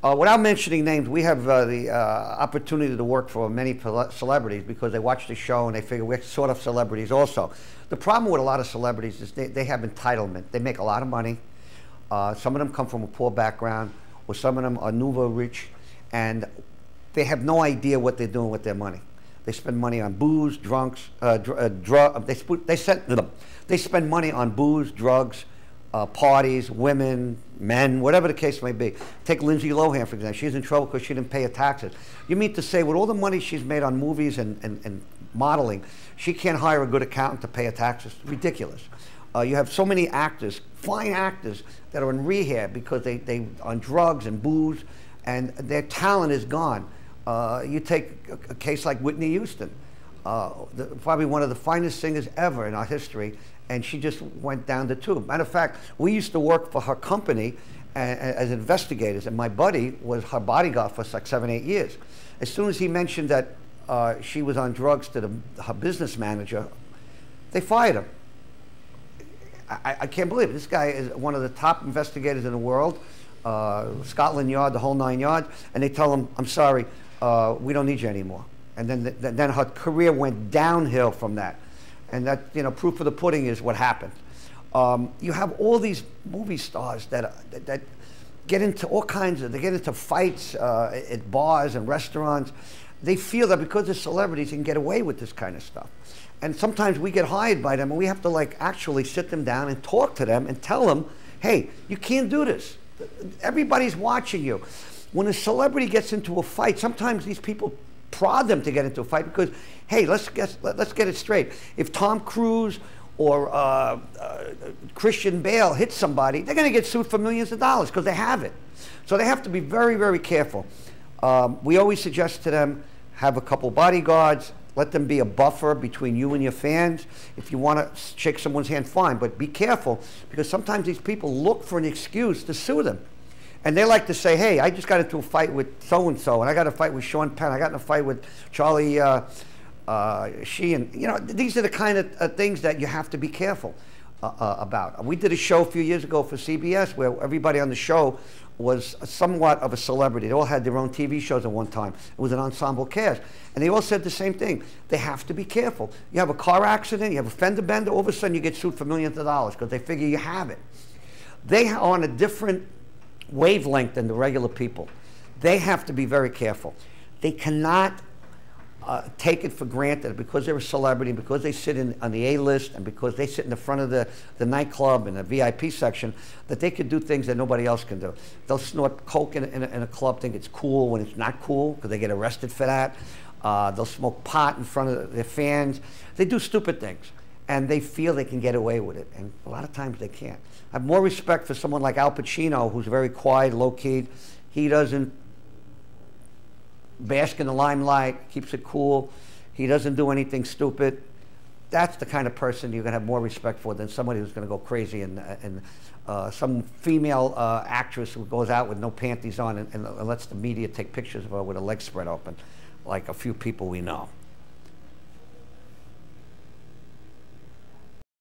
Without mentioning names, we have the opportunity to work for many celebrities because they watch the show and they figure we're sort of celebrities also. The problem with a lot of celebrities is they have entitlement. They make a lot of money. Some of them come from a poor background, or some of them are nouveau rich, and they have no idea what they're doing with their money. They spend money on booze, drunks, they spend money on booze, drugs, parties, women, men, whatever the case may be. Take Lindsay Lohan, for example. She's in trouble because she didn't pay her taxes. You mean to say with all the money she's made on movies and modeling, she can't hire a good accountant to pay her taxes? Ridiculous. You have so many actors, fine actors, that are in rehab because they on drugs and booze, and their talent is gone. You take a case like Whitney Houston, probably one of the finest singers ever in our history, and she just went down the tube. Matter of fact, we used to work for her company as investigators, and my buddy was her bodyguard for like 7, 8 years. As soon as he mentioned that she was on drugs to her business manager, they fired him. I can't believe it. This guy is one of the top investigators in the world, Scotland Yard, the whole 9 yards, and they tell him, I'm sorry, we don't need you anymore. And then her career went downhill from that. And that, you know, proof of the pudding is what happened. You have all these movie stars that get into all kinds of, they get into fights at bars and restaurants. They feel that because they're celebrities, they can get away with this kind of stuff. And sometimes we get hired by them and we have to like actually sit them down and talk to them and tell them, hey, you can't do this. Everybody's watching you. When a celebrity gets into a fight, sometimes these people prod them to get into a fight because, hey, let's get it straight. If Tom Cruise or Christian Bale hits somebody, they're going to get sued for millions of dollars because they have it. So they have to be very, very careful. We always suggest to them, have a couple bodyguards, let them be a buffer between you and your fans. If you want to shake someone's hand, fine, but be careful because sometimes these people look for an excuse to sue them. And they like to say, hey, I just got into a fight with so-and-so, and I got a fight with Sean Penn, I got in a fight with Charlie Sheen. You know, these are the kind of things that you have to be careful about. We did a show a few years ago for CBS where everybody on the show was somewhat of a celebrity. They all had their own TV shows at one time. It was an ensemble cast. And they all said the same thing. They have to be careful. You have a car accident, you have a fender bender, all of a sudden you get sued for millions of dollars because they figure you have it. They are on a different wavelength than the regular people. They have to be very careful. They cannot take it for granted because they're a celebrity, because they sit on the A-list, and because they sit in the front of the nightclub and the VIP section, that they could do things that nobody else can do. They'll snort coke in a club, think it's cool when it's not cool because they get arrested for that. They'll smoke pot in front of their fans. They do stupid things, and they feel they can get away with it, and a lot of times they can't. I have more respect for someone like Al Pacino, who's very quiet, low-keyed. He doesn't bask in the limelight, keeps it cool. He doesn't do anything stupid. That's the kind of person you're going to have more respect for than somebody who's going to go crazy and some female actress who goes out with no panties on and lets the media take pictures of her with her legs spread open, like a few people we know.